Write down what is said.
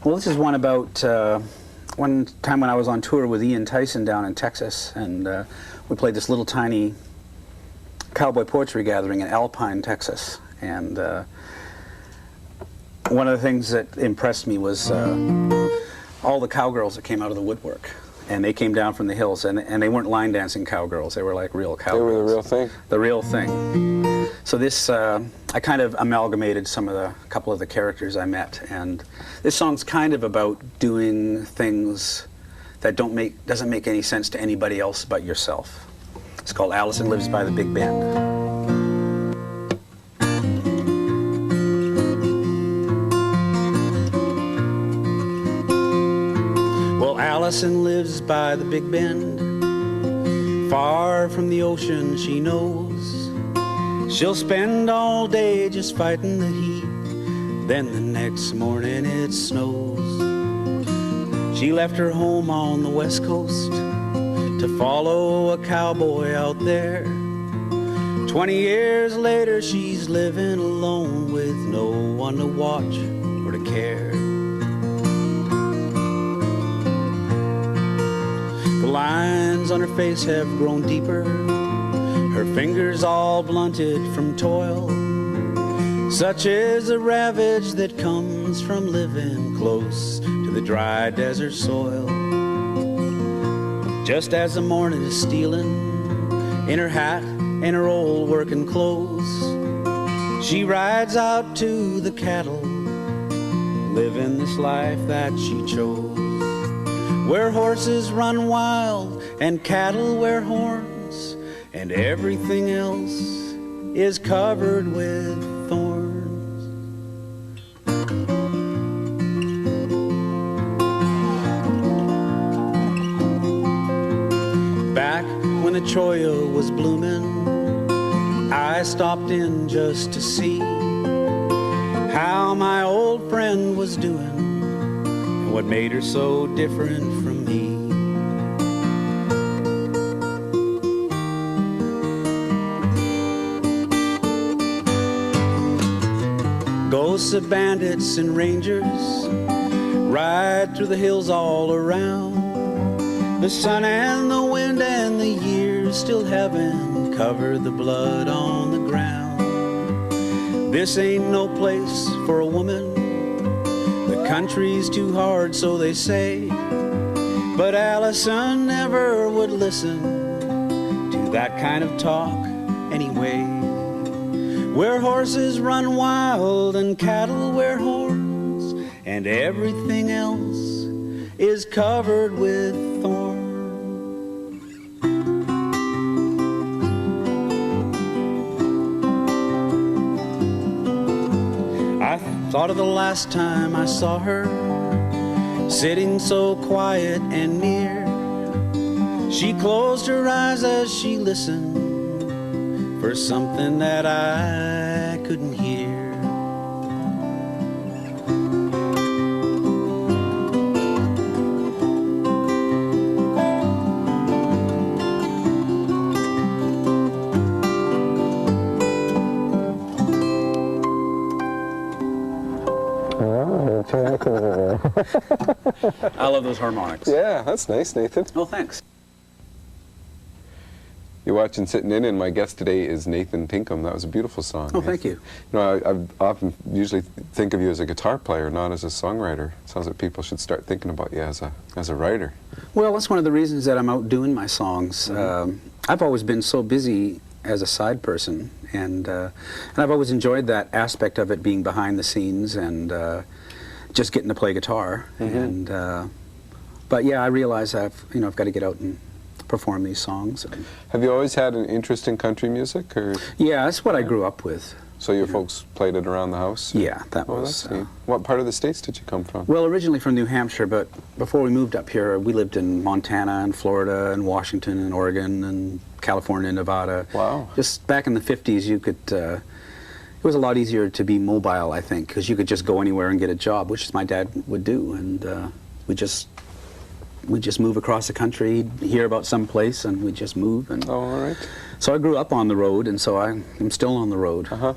Well, this is one about one time when I was on tour with Ian Tyson down in Texas, and we played this little tiny cowboy poetry gathering in Alpine, Texas. And one of the things that impressed me was all the cowgirls that came out of the woodwork. And they came down from the hills, and they weren't line dancing cowgirls. They were like real cowgirls. They were the real thing? The real thing. So this, I kind of amalgamated a couple of the characters I met, and this song's kind of about doing things that doesn't make any sense to anybody else but yourself. It's called Allison Lives by the Big Bend. Allison lives by the Big Bend, far from the ocean she knows. She'll spend all day just fighting the heat, then the next morning it snows. She left her home on the west coast to follow a cowboy out there. 20 years later she's living alone with no one to watch or to care. The lines on her face have grown deeper, her fingers all blunted from toil. Such is the ravage that comes from living close to the dry desert soil. Just as the morning is stealing, in her hat and her old working clothes, she rides out to the cattle, living this life that she chose. Where horses run wild and cattle wear horns, and everything else is covered with thorns. Back when the cholla was blooming, I stopped in just to see how my old friend was doing, what made her so different from me. Ghosts of bandits and rangers ride through the hills all around. The sun and the wind and the years still haven't covered the blood on the ground. This ain't no place for a woman, the country's too hard, so they say. But Allison never would listen to that kind of talk anyway. Where horses run wild and cattle wear horns, and everything else is covered with thorns. I thought of the last time I saw her, sitting so quiet and near. She closed her eyes as she listened for something that I couldn't hear. I love those harmonics. Yeah, that's nice, Nathan. Oh, thanks. You're watching Sittin' In, and my guest today is Nathan Tinkham. That was a beautiful song. Oh, thank you. You know, I often usually think of you as a guitar player, not as a songwriter. It sounds like people should start thinking about you as a writer. Well, that's one of the reasons that I'm out doing my songs. I've always been so busy as a side person, and I've always enjoyed that aspect of it, being behind the scenes and just getting to play guitar. And but yeah, I realize I've got to get out and perform these songs. Have you always had an interest in country music, or? Yeah, that's what I grew up with. So your folks played it around the house? Yeah, that was. was. That's neat. What part of the States did you come from? Well, originally from New Hampshire, but before we moved up here, we lived in Montana and Florida and Washington and Oregon and California and Nevada. Wow. Just back in the 50s, you could. It was a lot easier to be mobile, I think, because you could just go anywhere and get a job, which my dad would do, and we just move across the country, hear about some place, and we just move. And oh, all right. So I grew up on the road, and so I'm still on the road. Uh-huh.